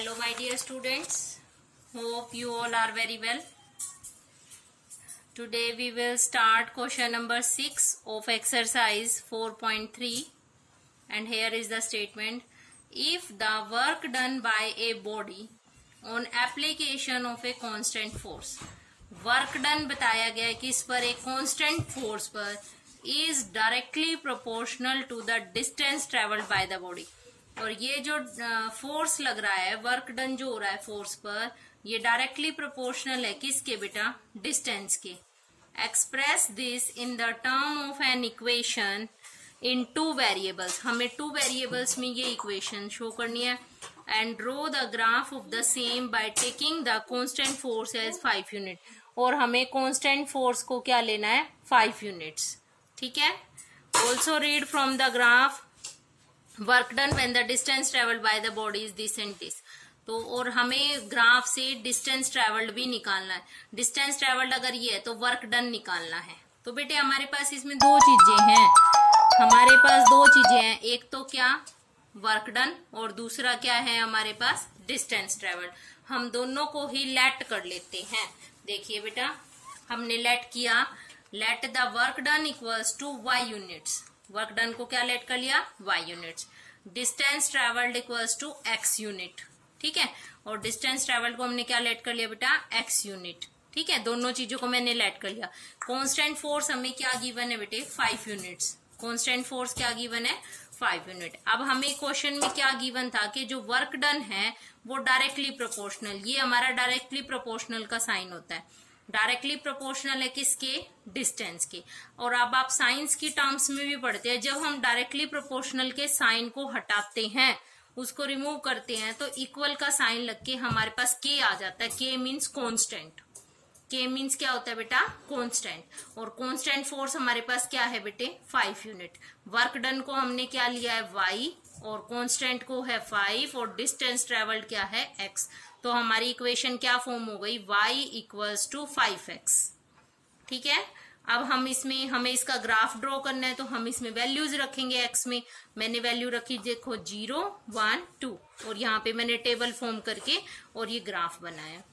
Hello my dear students, hope you all are very well. Today we will start question number 6 of exercise 4.3 and here is the statement. If the work done by a body on application of a constant force, work done बताया गया है कि इस पर एक constant force पर is directly proportional to the distance traveled by the body. और ये जो फोर्स लग रहा है, वर्क डन जो हो रहा है फोर्स पर, ये डायरेक्टली प्रोपोर्शनल है किसके बेटा? डिस्टेंस के. Express this in the term of an equation in two variables. हमें टू वेरिएबल्स में ये इक्वेशन शो करनी है. And draw the graph of the same by taking the constant force as 5 unit. और हमें कांस्टेंट फोर्स को क्या लेना है? 5 यूनिट्स. ठीक है. Also read from the graph work done when the distance travelled by the body is this and this. तो और हमें ग्राफ से डिस्टेंस ट्रेवल्ड भी निकालना है. डिस्टेंस ट्रेवल्ड अगर ये है तो वर्क डन निकालना है. तो बेटे हमारे पास इसमें दो चीजें हैं. हमारे पास दो चीजें हैं, एक तो क्या वर्क डन और दूसरा क्या है हमारे पास? Distance travelled. हम दोनों को ही लेट कर लेते हैं. देखिए बेटा हमने लेट किया. Let the work done equals to y units. Work done को क्या लेट कर लिया? y units. Distance travelled equals to x unit. ठीक है. और डिस्टेंस ट्रेवल्ड को हमने क्या लेट कर लिया बेटा? x unit. ठीक है. दोनों चीजों को मैंने लेट कर लिया. कांस्टेंट फोर्स हमें क्या गिवन है बेटे? 5 यूनिट्स. कांस्टेंट फोर्स क्या गिवन है? 5 यूनिट. अब हमें क्वेश्चन में क्या गिवन था कि जो वर्क डन है वो डायरेक्टली प्रोपोर्शनल. ये हमारा डायरेक्टली प्रोपोर्शनल का साइन होता है. डायरेक्टली प्रोपोर्शनल है किसके? डिस्टेंस के. और अब आप साइंस की टर्म्स में भी पढ़ते हैं, जब हम डायरेक्टली प्रोपोर्शनल के साइन को हटाते हैं, उसको रिमूव करते हैं, तो इक्वल का साइन लग के हमारे पास के आ जाता है. के मीन्स कांस्टेंट. के मीन्स क्या होता है बेटा? कांस्टेंट. और कांस्टेंट फोर्स हमारे पास क्या है बेटे? 5 यूनिट. वर्क डन को हमने क्या लिया है? y. और कांस्टेंट को है 5 और डिस्टेंस ट्रेवल्ड क्या है? x. तो हमारी इक्वेशन क्या फॉर्म हो गई? y equals to 5x. ठीक है. अब हम इसमें हमें इसका ग्राफ ड्रॉ करना है, तो हम इसमें वैल्यूज रखेंगे. x में मैंने वैल्यू रखी देखो 0, 1, 2 और यहाँ पे मैंने टेबल फॉर्म करके और ये ग्राफ बनाया.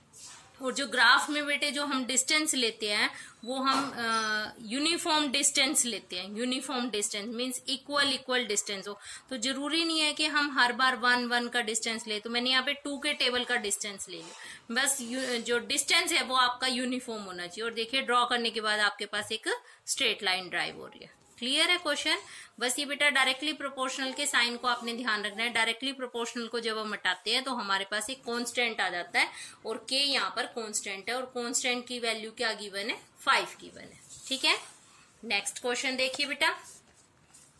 और जो ग्राफ में बेटे जो हम डिस्टेंस लेते हैं वो हम यूनिफॉर्म डिस्टेंस लेते हैं. Uniform distance means equal distance हो. तो जरूरी नहीं है कि हम हर बार 1, 1 का डिस्टेंस ले. तो मैंने यहाँ पे 2 के टेबल का डिस्टेंस ले लिया. बस जो डिस्टेंस है वो आपका यूनिफॉर्म होना चाहिए. और देखिए ड्रॉ करने के बाद आपके पास एक स्ट्रेट लाइन ड्राइव हो रही है. क्लियर है क्वेश्चन? बस ये बेटा डायरेक्टली प्रोपोर्शनल के साइन को आपने ध्यान रखना है. डायरेक्टली प्रोपोर्शनल को जब हम हटाते हैं तो हमारे पास एक कांस्टेंट आ जाता है और के यहाँ पर कांस्टेंट है. और कांस्टेंट की वैल्यू क्या गिवन है? 5 गिवन है. ठीक है. नेक्स्ट क्वेश्चन देखिए बेटा.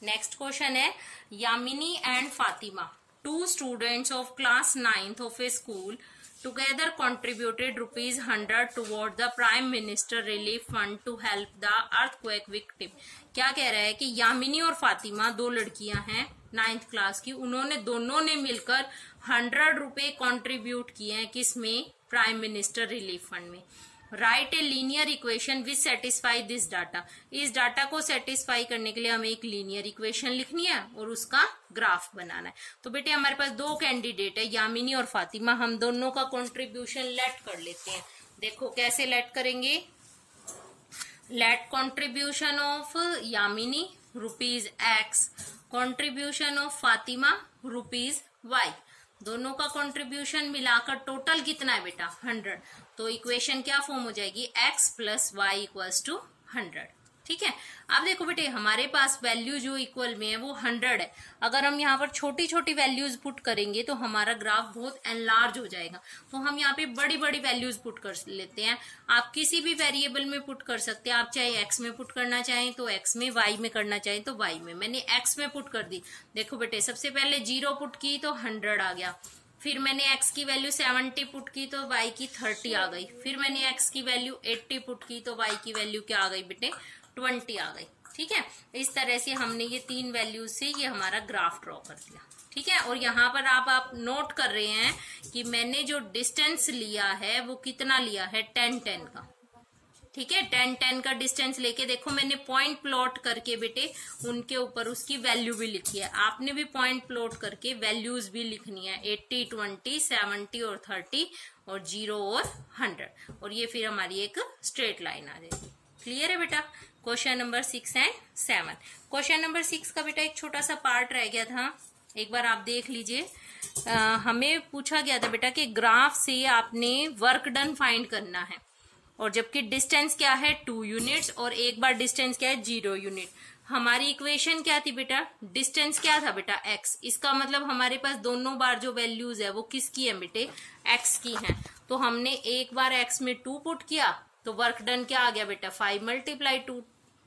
नेक्स्ट क्वेश्चन है Yamini and Fatima, 2 students of class 9th of A school together contributed ₹100 toward the Prime Minister Relief Fund to help the earthquake victim. क्या कह रहा है कि यामिनी और फातिमा 2 लड़कियां हैं 9th क्लास की. उन्होंने दोनों ने मिलकर 100 रुपए कॉन्ट्रीब्यूट किए हैं किसमें? प्राइम मिनिस्टर रिलीफ फंड में. Right a linear equation which satisfy this data. इस डाटा को सेटिस्फाई करने के लिए हमें एक लीनियर इक्वेशन लिखनी है और उसका ग्राफ बनाना है. तो बेटे हमारे पास 2 कैंडिडेट है, यामिनी और फातिमा. हम दोनों का कंट्रीब्यूशन लेट कर लेते हैं. देखो कैसे लेट करेंगे? Let contribution of Yamini ₹X, contribution of Fatima ₹Y. दोनों का कंट्रीब्यूशन मिलाकर टोटल कितना है बेटा? 100. तो इक्वेशन क्या फॉर्म हो जाएगी? x + y equals to 100. ठीक है. अब देखो बेटे हमारे पास वैल्यू जो इक्वल में है वो 100 है. अगर हम यहाँ पर छोटी छोटी वैल्यूज पुट करेंगे तो हमारा ग्राफ बहुत एनलार्ज हो जाएगा. तो हम यहाँ पे बड़ी बड़ी वैल्यूज पुट कर लेते हैं. आप किसी भी वेरिएबल में पुट कर सकते हैं. आप चाहे x में पुट करना चाहें तो x में, y में करना चाहें तो y में. मैंने x में पुट कर दी. देखो बेटे सबसे पहले 0 पुट की तो 100 आ गया. फिर मैंने x की वैल्यू 70 पुट की तो y की 30 आ गई. फिर मैंने x की वैल्यू 80 पुट की तो y की वैल्यू क्या आ गई बेटे? 20 आ गई. ठीक है. इस तरह से हमने ये 3 वैल्यूज से ये हमारा ग्राफ ड्रॉ कर दिया. ठीक है. और यहाँ पर आप नोट कर रहे हैं कि मैंने जो डिस्टेंस लिया है वो कितना लिया है? 10, 10 का. ठीक है, 10 का डिस्टेंस लेके देखो मैंने पॉइंट प्लॉट करके बेटे उनके ऊपर उसकी वैल्यू भी लिखी है। आपने भी पॉइंट प्लॉट करके वैल्यूज भी लिखनी है, 80, 20, 70 और 30 और 0 और 100, और ये फिर हमारी एक स्ट्रेट लाइन आ जाएगी। क्लियर है बेटा? Question number 6 and 7। Question number 6 का बेटा एक छोटा सा पार्ट रह गया था, एक बार आप देख लीजिए। हमें पूछा गया था बेटा कि ग्राफ से आपने वर्क डन फाइंड करना है, और जबकि डिस्टेंस क्या है 2 यूनिट्स और एक बार डिस्टेंस क्या है 0 यूनिट। हमारी इक्वेशन क्या थी बेटा? डिस्टेंस क्या था बेटा? x। इसका मतलब हमारे पास दोनों बार जो वैल्यूज है वो किसकी है बेटे? x की हैं। तो हमने एक बार x में 2 पुट किया तो वर्क डन क्या आ गया बेटा? 5 × 2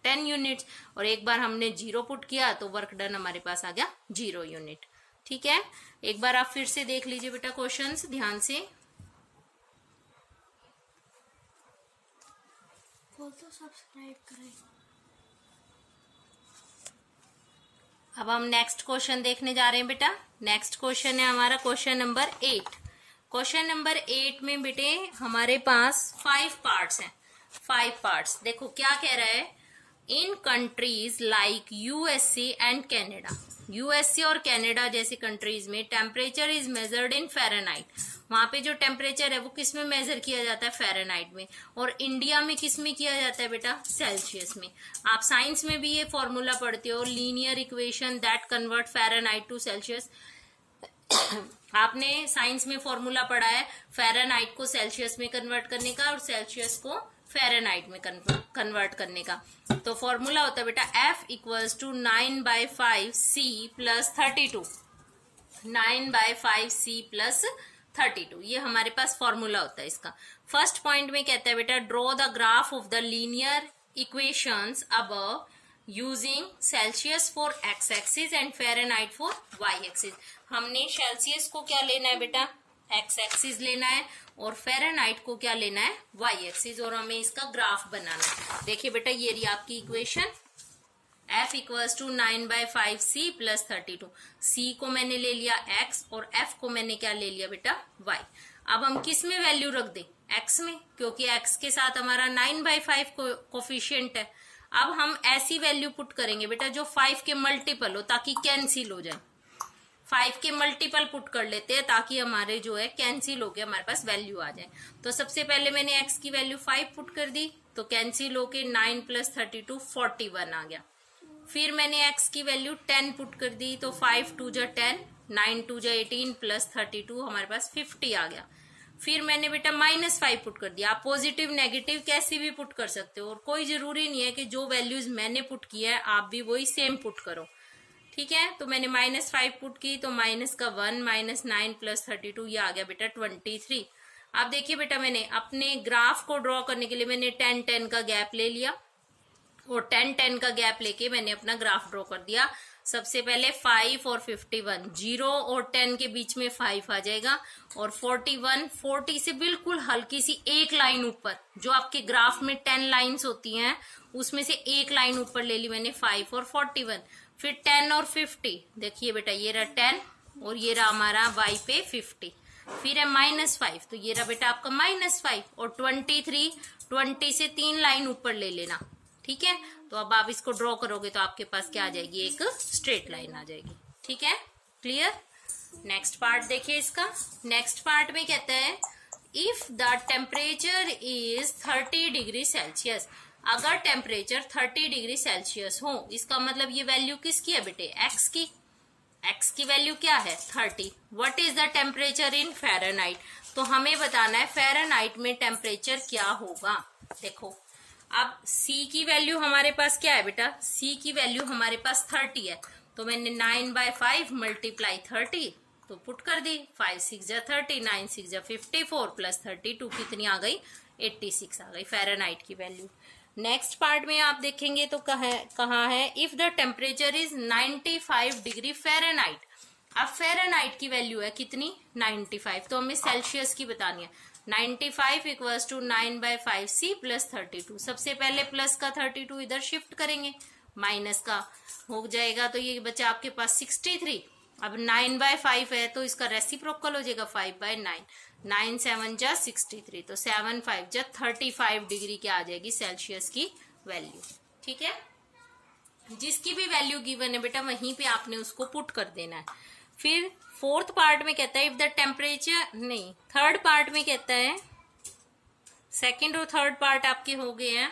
10 यूनिट्स, और एक बार हमने 0 पुट किया तो वर्क डन हमारे पास आ गया 0 यूनिट। ठीक है, एक बार आप फिर से देख लीजिए बेटा क्वेश्चंस ध्यान से। तो सब्सक्राइब करें। अब हम नेक्स्ट क्वेश्चन देखने जा रहे हैं बेटा। नेक्स्ट क्वेश्चन है हमारा क्वेश्चन नंबर 8। क्वेश्चन नंबर 8 में बेटे हमारे पास 5 पार्ट्स हैं। 5 पार्ट्स देखो क्या कह रहा है। In countries like USA and Canada, USA और कनाडा जैसी कंट्रीज में temperature is measured in Fahrenheit. वहां पे जो टेम्परेचर है वो किस में मेजर किया जाता है? फ़ारेनहाइट में। और इंडिया में किस में किया जाता है बेटा? सेल्सियस में। आप साइंस में भी ये फॉर्मूला पढ़ते हो, linear equation that convert Fahrenheit to Celsius. आपने साइंस में फॉर्मूला पढ़ा है फ़ारेनहाइट को सेल्सियस में कन्वर्ट करने का और सेल्सियस को फ़ारेनहाइट में कन्वर्ट करने का। तो फॉर्मूला होता है बेटा F = 9/5C + 32। 9/5C + 32 ये हमारे पास फॉर्मूला होता है इसका। फर्स्ट पॉइंट में कहता है बेटा draw the graph of the linear equations above using Celsius for x axis and Fahrenheit for y axis. हमने सेल्सियस को क्या लेना है बेटा? x एक्सिस लेना है, और फ़ारेनहाइट को क्या लेना है? y एक्सिस, और हमें इसका ग्राफ बनाना है। देखिए बेटा ये रही आपकी इक्वेशन। F = 9/5C + 32। C को मैंने ले लिया x और F को मैंने क्या ले लिया बेटा? y। अब हम किस में वैल्यू रख दें? x में, क्योंकि x के साथ हमारा 9/5 कोफिशिएंट है। अब हम ऐसी वैल्यू पुट करेंगे बेटा जो 5 के मल्टीपल हो ताकि कैंसिल हो जाए। 5 के मल्टीपल पुट कर लेते हैं ताकि हमारे जो है कैंसिल होके हमारे पास वैल्यू आ जाए। तो सबसे पहले मैंने x की वैल्यू 5 पुट कर दी तो कैंसिल होके 9 + 32 41 आ गया। फिर मैंने x की वैल्यू 10 पुट कर दी तो 5 × 2 = 10, 9 × 2 = 18 + 32 हमारे पास 50 आ गया। फिर मैंने बेटा -5 पुट कर दिया। आप पॉजिटिव नेगेटिव कैसी भी पुट कर सकते हो, और कोई जरूरी नहीं है कि जो वैल्यूज मैंने पुट किया है आप भी वही सेम पुट करो। ठीक है, तो मैंने -5 पुट की तो -1 -9 + 32 ये आ गया बेटा 23। अब देखिए बेटा मैंने अपने ग्राफ को ड्रॉ करने के लिए मैंने 10-10 का गैप ले लिया, और 10-10 का गैप लेके मैंने अपना ग्राफ ड्रॉ कर दिया। सबसे पहले 5 और 51, 0 और 10 के बीच में 5 आ जाएगा, और 41 40 से बिल्कुल हल्की सी एक लाइन ऊपर, जो आपके ग्राफ में 10 लाइंस होती हैं उसमें से एक लाइन ऊपर ले ली मैंने 5 और 41। फिर 10 और 50, देखिए बेटा ये रहा 10 और ये रहा हमारा y पे 50। फिर है -5 तो ये रहा बेटा आपका -5, और 23 20 से 3 लाइन ऊपर ले लेना। ठीक है, तो अब आप इसको ड्रॉ करोगे तो आपके पास क्या आ जाएगी? एक स्ट्रेट लाइन आ जाएगी। ठीक है, क्लियर। नेक्स्ट पार्ट देखिए इसका। नेक्स्ट पार्ट में कहता है if the temperature is 30 degree Celsius. अगर टेम्परेचर 30 डिग्री सेल्सियस हो, इसका मतलब ये वैल्यू किसकी है बेटे? x की। x की वैल्यू क्या है? 30। What is the temperature in Fahrenheit? तो हमें बताना है फ़ारेनहाइट में टेम्परेचर क्या होगा। देखो अब C की वैल्यू हमारे पास क्या है बेटा? C की वैल्यू हमारे पास 30 है, तो मैंने 9/5 × 30 तो पुट कर दी। 5 × 6 = 30, 9 × 6 = 54 + 32 कितनी आ गई? 86 आ गई फ़ारेनहाइट की वैल्यू। नेक्स्ट पार्ट में आप देखेंगे तो कहा है if the temperature is 95 degree Fahrenheit. अब फ़ारेनहाइट की वैल्यू है कितनी? 95, तो हमें सेल्सियस की बतानी है। 95 = 9/5C + 32। सबसे पहले प्लस का 32 इधर शिफ्ट करेंगे, माइनस का हो जाएगा तो ये बचा आपके पास 63, अब 9/5 है तो इसका रेसिप्रोकल हो जाएगा 5/9। 9 7 जा 63, तो 7 5 जा 35 डिग्री क्या आ जाएगी सेल्सियस की वैल्यू। ठीक है, जिसकी भी वैल्यू गिवन है बेटा वहीं पे आपने उसको पुट कर देना है। फिर फोर्थ पार्ट में कहता है इफ द टेम्परेचर, नहीं थर्ड पार्ट में कहता है, सेकंड और थर्ड पार्ट आपके हो गए हैं।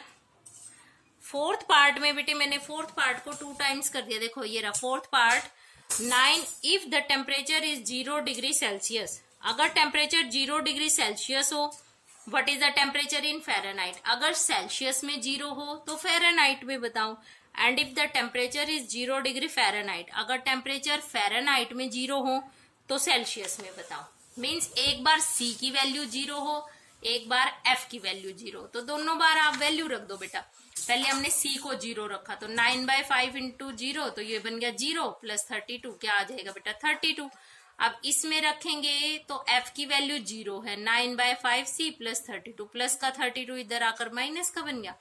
फोर्थ पार्ट में बेटे मैंने फोर्थ पार्ट को 2 टाइम्स कर दिया, देखो ये रहा fourth part. 9 if the temperature is 0 degree Celsius, अगर टेम्परेचर 0 डिग्री सेल्सियस हो, what is the temperature in Fahrenheit, अगर सेल्सियस में 0 हो तो फ़ारेनहाइट में बताओ। And if the temperature is 0 degree Fahrenheit, अगर टेम्परेचर फ़ारेनहाइट में 0 हो तो सेल्सियस में बताओ। मीन्स एक बार C की वैल्यू 0 हो, एक बार F की वैल्यू 0, तो दोनों बार आप वैल्यू रख दो बेटा। पहले हमने C को 0 रखा तो 9/5 इंटू 0, तो ये बन गया 0 प्लस 32, क्या आ जाएगा बेटा 32। अब इसमें रखेंगे तो F की वैल्यू 0 है, 9/5 C प्लस 32, प्लस का 32 इधर आकर माइनस का बन गया।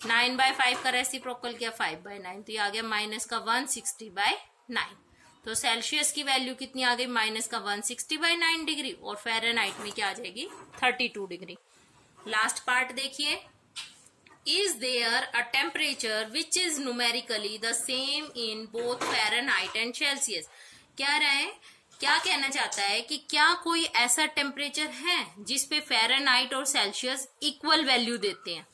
9/5 का रेसिप्रोकल किया 5/9, तो ये आ गया माइनस का 160/9। तो सेल्सियस की वैल्यू कितनी आ गई, माइनस का 160/9 डिग्री, और फ़ारेनहाइट में क्या आ जाएगी 32 डिग्री। लास्ट पार्ट देखिए, is there a temperature which is numerically the same in both Fahrenheit and Celsius. क्या कहना चाहता है कि क्या कोई ऐसा टेम्परेचर है जिसपे फ़ारेनहाइट और सेल्सियस इक्वल वैल्यू देते हैं।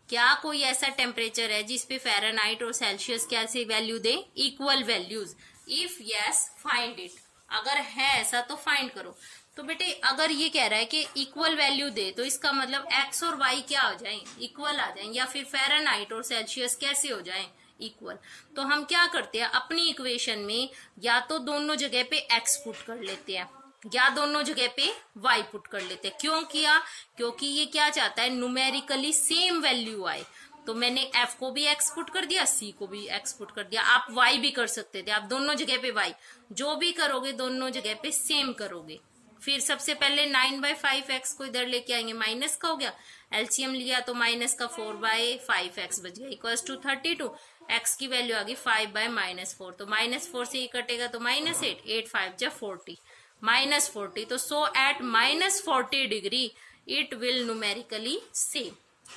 क्या कोई ऐसा टेम्परेचर है जिसपे फ़ारेनहाइट और सेल्सियस कैसे value they, equal values. If yes find it, अगर है ऐसा तो फाइंड करो। तो बेटे अगर ये कह रहा है कि इक्वल वैल्यू दे तो इसका मतलब x और y क्या हो जाए, इक्वल आ जाए, या फिर फ़ारेनहाइट और सेल्सियस कैसे हो जाए, इक्वल। तो हम क्या करते हैं अपनी इक्वेशन में, या तो दोनों जगह पे x पुट कर लेते हैं या दोनों जगह पे y पुट कर लेते हैं। क्यों किया, क्योंकि ये क्या चाहता है न्यूमेरिकली सेम वैल्यू आए। तो मैंने f को भी x पुट कर दिया, c को भी x पुट कर दिया। आप y भी कर सकते थे, आप दोनों जगह पे y, जो भी करोगे दोनों जगह पे सेम करोगे। फिर सबसे पहले 9/5x को इधर लेके आएंगे, माइनस का हो गया, एलसीएम लिया तो माइनस का 4/5x बच गया इक्वल्स टू 32। x की वैल्यू आ गई 5/-4, तो -4 से ही कटेगा तो -8, 8 5 जा 40, -40। तो so at -40 degree it will numerically same.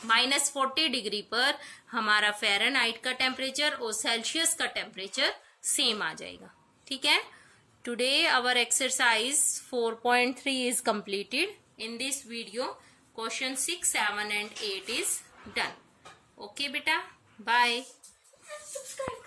-40 degree पर हमारा फ़ारेनहाइट का टेम्परेचर और सेल्सियस का टेम्परेचर सेम आ जाएगा। ठीक है, today our exercise 4.3 is completed. In this video question 6, 7 and 8 is done. Okay beta, bye. Subscribe.